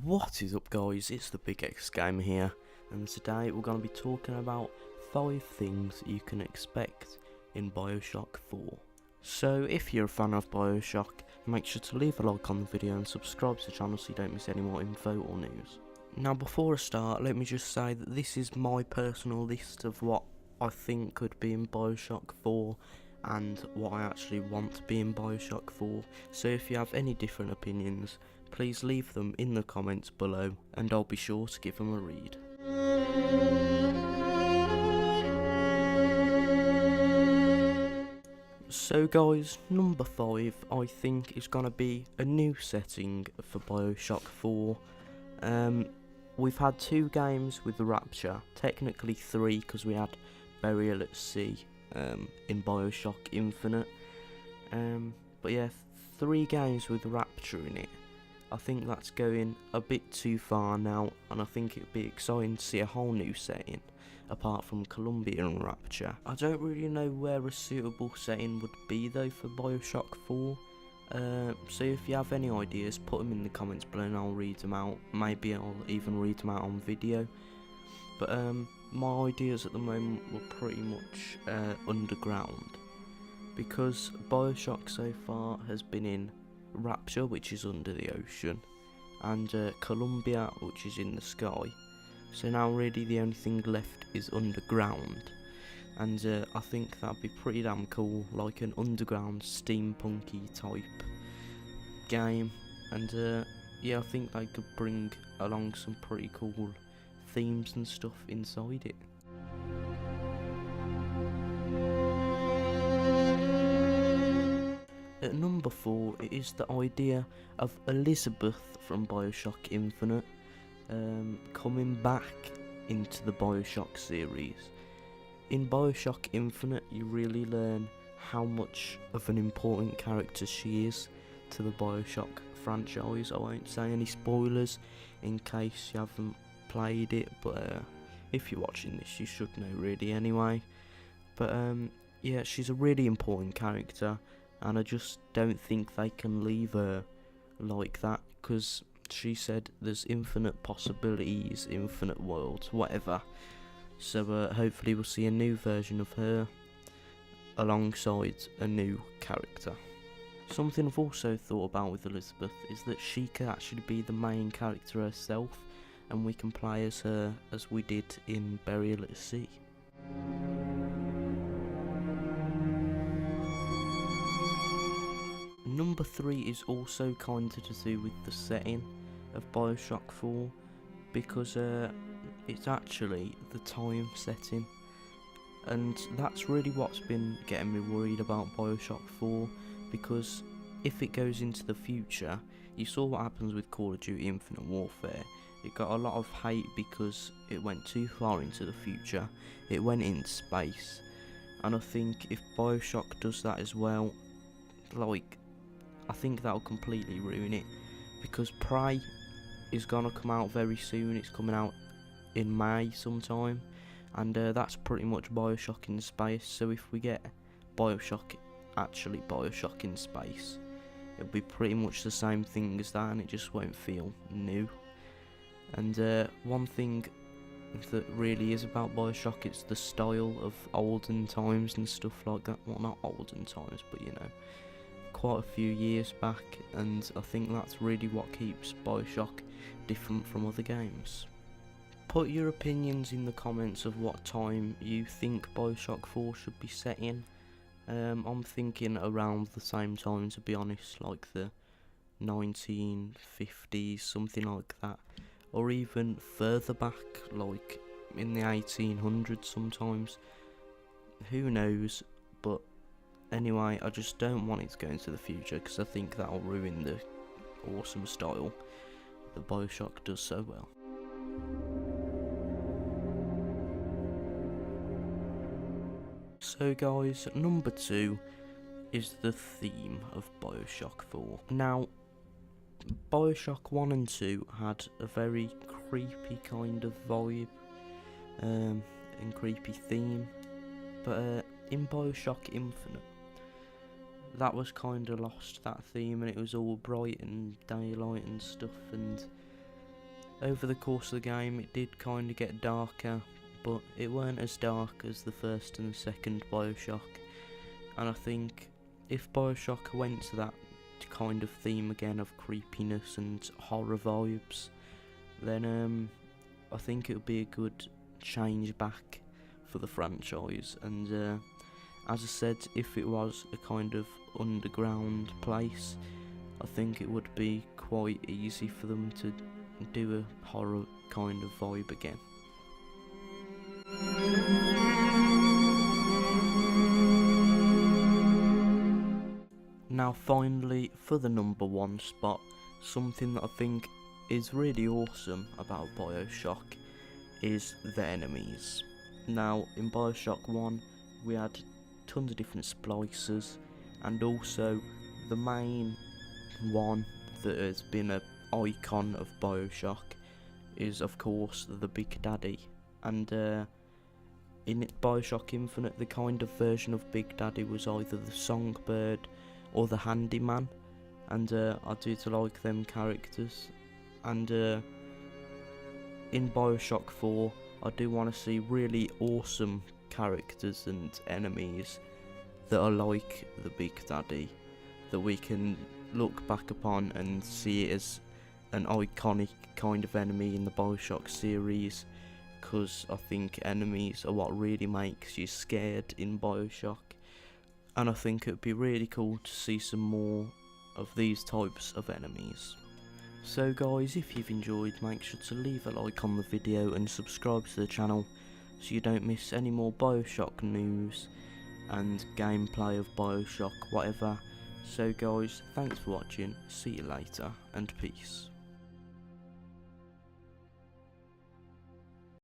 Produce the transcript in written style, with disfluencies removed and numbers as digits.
What is up, guys? It's the Big X Gamer here, and today we're going to be talking about 5 things you can expect in Bioshock 4. So if you're a fan of Bioshock, make sure to leave a like on the video and subscribe to the channel so you don't miss any more info or news. Now before I start, let me just say that this is my personal list of what I think could be in Bioshock 4 and what I actually want to be in Bioshock 4, so if you have any different opinions, please leave them in the comments below and I'll be sure to give them a read. So guys, number 5 I think is gonna be a new setting for Bioshock 4. We've had 2 games with Rapture, technically 3 because we had Burial at Sea in Bioshock Infinite. But yeah, 3 games with Rapture in it. I think that's going a bit too far now, and I think it'd be exciting to see a whole new setting, apart from Columbia and Rapture. I don't really know where a suitable setting would be though for Bioshock 4, so if you have any ideas, put them in the comments below and I'll read them out. Maybe I'll even read them out on video. But my ideas at the moment were pretty much underground, because Bioshock so far has been in Rapture, which is under the ocean, and Columbia, which is in the sky. So now really the only thing left is underground, and I think that'd be pretty damn cool, like an underground steampunky type game. And yeah, I think they could bring along some pretty cool themes and stuff inside it. At number 4, it is the idea of Elizabeth from Bioshock Infinite coming back into the Bioshock series. In Bioshock Infinite, you really learn how much of an important character she is to the Bioshock franchise. I won't say any spoilers in case you haven't played it, but if you're watching this, you should know really anyway. But yeah, she's a really important character, and I just don't think they can leave her like that, because she said there's infinite possibilities, infinite worlds, whatever. So hopefully we'll see a new version of her alongside a new character. Something I've also thought about with Elizabeth is that she could actually be the main character herself, and we can play as her as we did in Burial at Sea. Number 3 is also kind of to do with the setting of Bioshock 4, because it's actually the time setting, and that's really what's been getting me worried about Bioshock 4, because if it goes into the future, you saw what happens with Call of Duty Infinite Warfare. It got a lot of hate because it went too far into the future, it went into space, and I think if Bioshock does that as well, like, I think that'll completely ruin it, because Prey is gonna come out very soon. It's coming out in May sometime, and that's pretty much Bioshock in space. So if we get Bioshock in space, it'll be pretty much the same thing as that, and it just won't feel new. And one thing that really is about Bioshock, it's the style of olden times and stuff like that. Well, not olden times, but you know, quite a few years back, and I think that's really what keeps Bioshock different from other games. Put your opinions in the comments of what time you think Bioshock 4 should be set in. I'm thinking around the same time, to be honest, like the 1950s, something like that, or even further back, like in the 1800s sometimes. Who knows? But anyway, I just don't want it to go into the future, because I think that'll ruin the awesome style that Bioshock does so well. So guys, number 2 is the theme of Bioshock 4. Now, Bioshock 1 and 2 had a very creepy kind of vibe and creepy theme, but in Bioshock Infinite, that was kind of lost, that theme, and it was all bright and daylight and stuff, and over the course of the game it did kind of get darker, but it weren't as dark as the first and the second Bioshock. And I think if Bioshock went to that kind of theme again of creepiness and horror vibes, then I think it would be a good change back for the franchise. And as I said, if it was a kind of underground place, I think it would be quite easy for them to do a horror kind of vibe again. Now finally, for the number 1 spot, something that I think is really awesome about Bioshock is the enemies. Now in Bioshock 1 we had tons of different splicers, and also the main one that has been an icon of Bioshock is of course the Big Daddy. And in Bioshock Infinite, the kind of version of Big Daddy was either the Songbird or the Handyman, and I did like them characters. And in Bioshock 4 I do want to see really awesome characters and enemies that are like the Big Daddy, that we can look back upon and see it as an iconic kind of enemy in the Bioshock series, because I think enemies are what really makes you scared in Bioshock, and I think it would be really cool to see some more of these types of enemies. So guys, if you've enjoyed, make sure to leave a like on the video and subscribe to the channel so you don't miss any more Bioshock news and gameplay of Bioshock, whatever. So guys, thanks for watching, see you later, and peace.